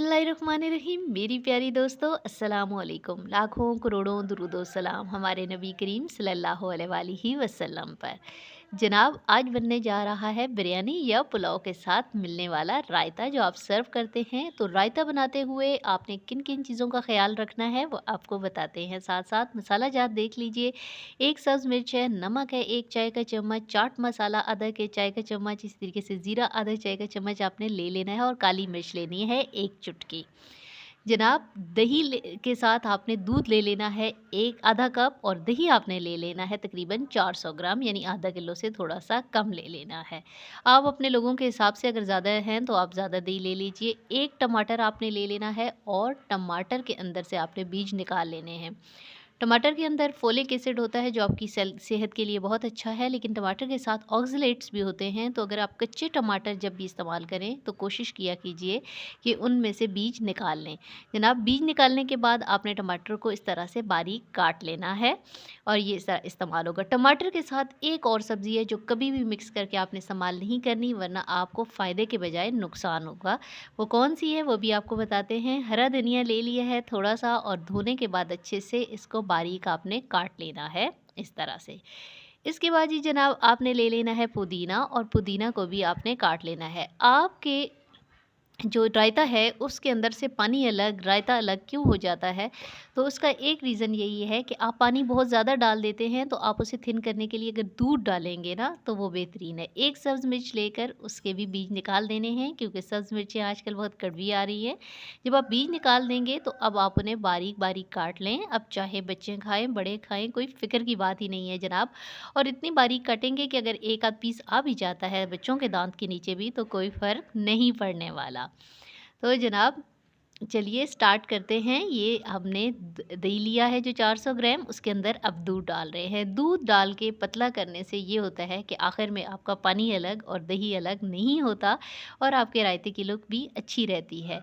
बिस्मिल्लाहिर्रहमानिर्रहीम। मेरी प्यारी दोस्तों, अस्सलाम वालेकुम। लाखों करोड़ों दुरूदो सलाम हमारे नबी करीम सल्लल्लाहु अलैहि वसल्लम पर। जनाब, आज बनने जा रहा है बिरयानी या पुलाव के साथ मिलने वाला रायता जो आप सर्व करते हैं। तो रायता बनाते हुए आपने किन किन चीज़ों का ख्याल रखना है वो आपको बताते हैं। साथ साथ मसाला जात देख लीजिए। एक सब्ज़ मिर्च है, नमक है 1 चाय का चम्मच, चाट मसाला आधा के चाय का चम्मच, इस तरीके से ज़ीरा आधा चाय का चम्मच आपने ले लेना है और काली मिर्च लेनी है 1 चुटकी। जनाब, दही के साथ आपने दूध ले लेना है एक आधा कप, और दही आपने ले लेना है तकरीबन 400 ग्राम, यानी आधा किलो से थोड़ा सा कम ले लेना है। आप अपने लोगों के हिसाब से अगर ज़्यादा हैं तो आप ज़्यादा दही ले लीजिए। एक टमाटर आपने ले लेना है और टमाटर के अंदर से आपने बीज निकाल लेने हैं। टमाटर के अंदर फोलिक एसिड होता है जो आपकी सेहत के लिए बहुत अच्छा है, लेकिन टमाटर के साथ ऑक्सलेट्स भी होते हैं। तो अगर आप कच्चे टमाटर जब भी इस्तेमाल करें तो कोशिश किया कीजिए कि उनमें से बीज निकाल लें। जनाब, बीज निकालने के बाद आपने टमाटर को इस तरह से बारीक काट लेना है और ये इस्तेमाल होगा। टमाटर के साथ एक और सब्ज़ी है जो कभी भी मिक्स करके आपने इस्तेमाल नहीं करनी, वरना आपको फ़ायदे के बजाय नुकसान होगा। वो कौन सी है वो भी आपको बताते हैं। हरा धनिया ले लिया है थोड़ा सा, और धोने के बाद अच्छे से इसको बारीक आपने काट लेना है इस तरह से। इसके बाद जी जनाब, आपने ले लेना है पुदीना, और पुदीना को भी आपने काट लेना है। आपके जो रायता है उसके अंदर से पानी अलग, रायता अलग क्यों हो जाता है? तो उसका एक रीज़न यही है कि आप पानी बहुत ज़्यादा डाल देते हैं, तो आप उसे थिन करने के लिए अगर दूध डालेंगे ना तो वो बेहतरीन है। एक सब्ज़ मिर्च लेकर उसके भी बीज निकाल देने हैं, क्योंकि सब्ज़ मिर्चें आजकल बहुत कड़वी आ रही हैं। जब आप बीज निकाल देंगे तो अब आप उन्हें बारीक-बारीक काट लें। अब चाहे बच्चे खाएँ, बड़े खाएँ, कोई फ़िक्र की बात ही नहीं है जनाब। और इतनी बारीक काटेंगे कि अगर एक आध पीस आ भी जाता है बच्चों के दाँत के नीचे भी तो कोई फ़र्क नहीं पड़ने वाला। तो जनाब, चलिए स्टार्ट करते हैं। ये हमने दही लिया है जो 400 ग्राम, उसके अंदर अब दूध डाल रहे हैं। दूध डाल के पतला करने से ये होता है कि आखिर में आपका पानी अलग और दही अलग नहीं होता, और आपके रायते की लुक भी अच्छी रहती है।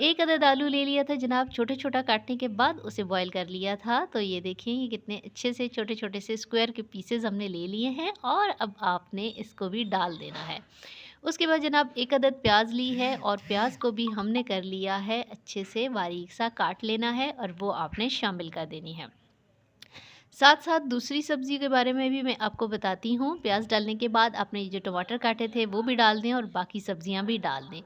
एक अदद आलू ले लिया था जनाब, छोटा-छोटा काटने के बाद उसे बॉयल कर लिया था। तो ये देखिए ये कितने अच्छे से छोटे-छोटे से स्क्वायर के पीसेज़ हमने ले लिए हैं, और अब आपने इसको भी डाल देना है। उसके बाद जनाब, एक अदद प्याज ली है और प्याज को भी हमने कर लिया है अच्छे से बारीक सा काट लेना है, और वो आपने शामिल कर देनी है। साथ-साथ दूसरी सब्ज़ी के बारे में भी मैं आपको बताती हूँ। प्याज डालने के बाद आपने ये जो टमाटर काटे थे वो भी डाल दें और बाकी सब्ज़ियाँ भी डाल दें।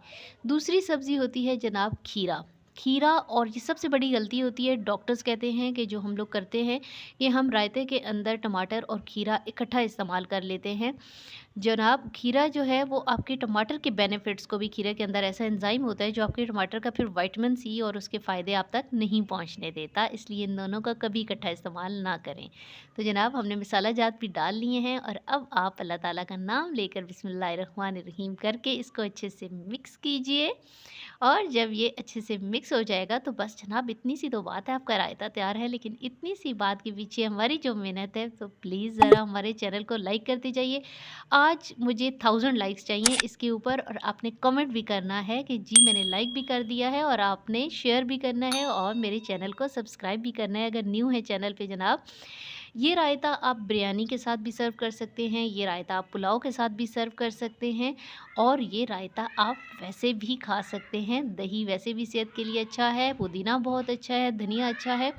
दूसरी सब्ज़ी होती है जनाब खीरा। खीरा, और ये सबसे बड़ी गलती होती है, डॉक्टर्स कहते हैं कि जो हम लोग करते हैं कि हम रायते के अंदर टमाटर और खीरा इकट्ठा इस्तेमाल कर लेते हैं। जनाब, खीरा जो है वो आपके टमाटर के बेनिफिट्स को भी, खीरे के अंदर ऐसा एंजाइम होता है जो आपके टमाटर का फिर विटामिन सी और उसके फ़ायदे आप तक नहीं पहुंचने देता, इसलिए इन दोनों का कभी इकट्ठा इस्तेमाल ना करें। तो जनाब, हमने मसाला जात भी डाल लिए हैं, और अब आप अल्लाह ताला का नाम लेकर बिस्मिल्लाहिर्रहमानिर्रहीम करके इसको अच्छे से मिक्स कीजिए। और जब ये अच्छे से मिक्स हो जाएगा तो बस जनाब, इतनी सी तो बात है, आपका रायता तैयार है। लेकिन इतनी सी बात के पीछे हमारी जो मेहनत है, तो प्लीज़ ज़रा हमारे चैनल को लाइक करते जाइए। आज मुझे 1000 लाइक्स चाहिए इसके ऊपर, और आपने कमेंट भी करना है कि जी मैंने लाइक भी कर दिया है, और आपने शेयर भी करना है, और मेरे चैनल को सब्सक्राइब भी करना है अगर न्यू है चैनल पे जनाब। ये रायता आप बिरयानी के साथ भी सर्व कर सकते हैं, ये रायता आप पुलाव के साथ भी सर्व कर सकते हैं, और ये रायता आप वैसे भी खा सकते हैं। दही वैसे भी सेहत के लिए अच्छा है, पुदीना बहुत अच्छा है, धनिया अच्छा है।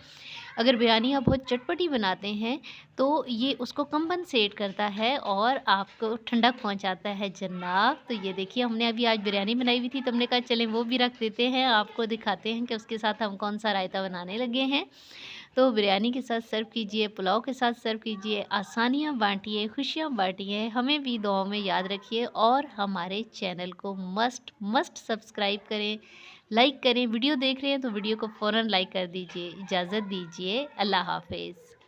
अगर बिरयानी आप बहुत चटपटी बनाते हैं तो ये उसको कंपनसेट करता है और आपको ठंडक पहुंचाता है जनाब। तो ये देखिए, हमने अभी आज बिरयानी बनाई हुई थी, तो हमने कहा चलें वो भी रख देते हैं, आपको दिखाते हैं कि उसके साथ हम कौन सा रायता बनाने लगे हैं। तो बिरयानी के साथ सर्व कीजिए, पुलाव के साथ सर्व कीजिए, आसानियाँ बाँटिए, खुशियाँ बाँटिए, हमें भी दुआओं में याद रखिए, और हमारे चैनल को मस्ट मस्ट सब्सक्राइब करें, लाइक करें। वीडियो देख रहे हैं तो वीडियो को फ़ौरन लाइक कर दीजिए। इजाज़त दीजिए, अल्लाह हाफ़िज़।